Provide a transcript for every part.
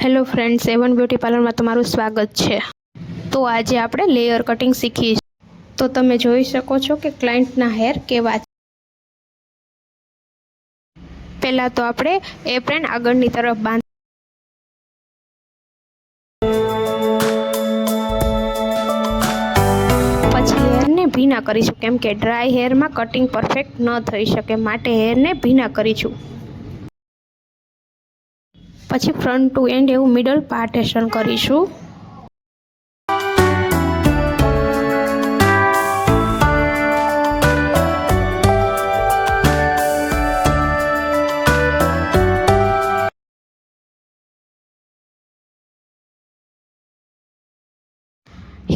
Hello friends, એવન beauty પાર્લરમાં તમારું સ્વાગત છે। તો આજે આપણે લેયર કટિંગ શીખીશું। તો તમે જોઈ શકો છો કે ક્લાયન્ટના હેર કેવા છે। પહેલાં તો આપણે એપ્રન આગળની તરફ બાંધ, પછી હેરને ભીના કરીશું, કેમ કે ડ્રાય હેરમાં કટિંગ પરફેક્ટ ન થઈ શકે, માટે હેરને ભીના કરીશું। પછી ફ્રન્ટ ટુ એન્ડ એવું મિડલ પાર્ટેશન કરીશું।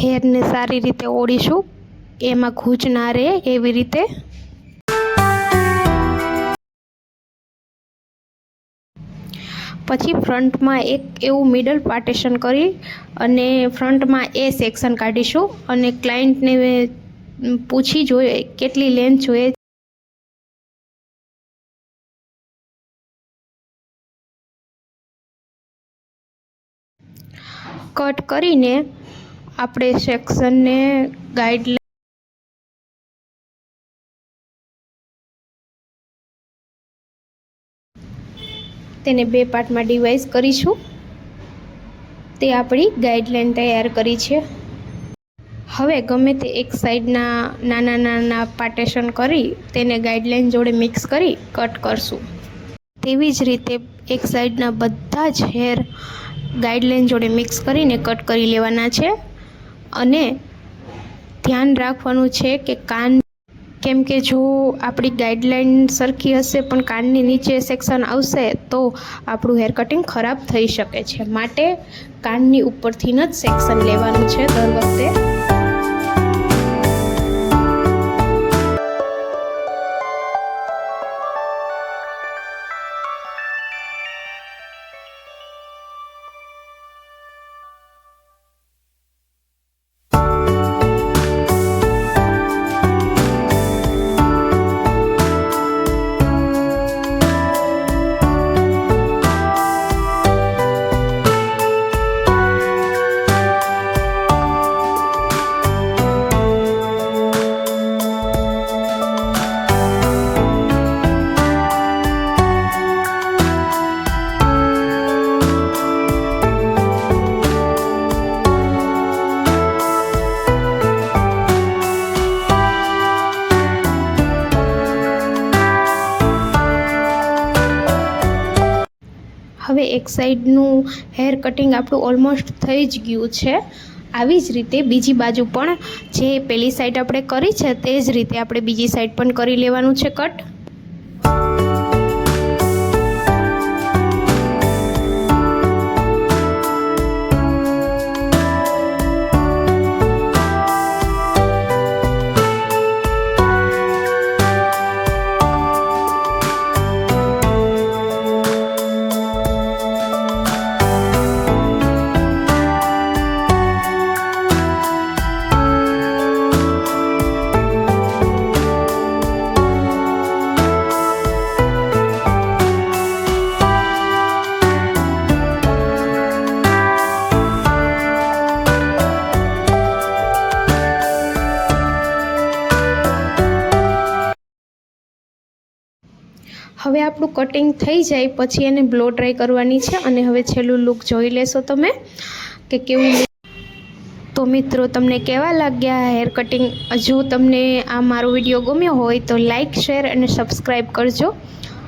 હેરને સારી રીતે ઓળીશું, એમાં ખૂંચ ના રહે એવી રીતે। પછી ફ્રન્ટમાં એક એવું મિડલ પાર્ટેશન કરી અને ફ્રન્ટમાં એ સેક્શન કાઢીશું અને ક્લાયન્ટને પૂછી જોઈએ કેટલી લેન્થ જોઈએ। કટ કરીને આપણે સેક્શનને ગાઈડલાઈન તેને બે પાર્ટમાં ડિવાઈડ કરીશું। તે આપણી ગાઈડલાઈન તૈયાર કરી છે। હવે ગમે તે એક સાઈડના નાના નાના પાર્ટેશન કરી તેને ગાઈડલાઈન જોડે મિક્સ કરી કટ કરશું। તેવી જ રીતે એક સાઈડના બધા જ હેર ગાઈડલાઈન જોડે મિક્સ કરીને કટ કરી લેવાના છે। અને ધ્યાન રાખવાનું છે કે કાન, કેમ કે જો આપણી ગાઈડલાઈન સરખી હશે પણ કાનની નીચે સેક્શન આવશે તો આપણું હેર કટિંગ ખરાબ થઈ શકે છે, માટે કાનની ઉપરથી જ સેક્શન લેવાનું છે દર વખતે। હવે એક સાઈડનું હેર કટિંગ આપણું ઓલમોસ્ટ થઈ જ ગયું છે। આવી જ રીતે બીજી બાજુ પણ જે પેલી સાઈડ આપણે કરી છે તે જ રીતે આપણે બીજી સાઈડ પણ કરી લેવાનું છે કટ। હવે આપણું કટિંગ થઈ જાય પછી એને બ્લો ડ્રાય કરવાની છે અને હવે છેલ્લું લુક જોઈ લેશો તમે કે કેવું। તો મિત્રો, તમને કેવા લાગ્યા હેર કટિંગ? જો તમને આ મારો વિડીયો ગમ્યો હોય તો લાઈક, શેર અને સબસ્ક્રાઈબ કરજો।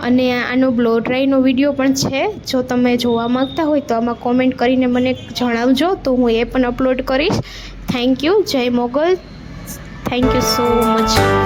અને આનો બ્લો ડ્રાયનો વિડીયો પણ છે, જો તમે જોવા માંગતા હોય તો આમાં કોમેન્ટ કરીને મને જણાવજો, તો હું એ પણ અપલોડ કરીશ। Thank you. જય Mogal. Thank you so much.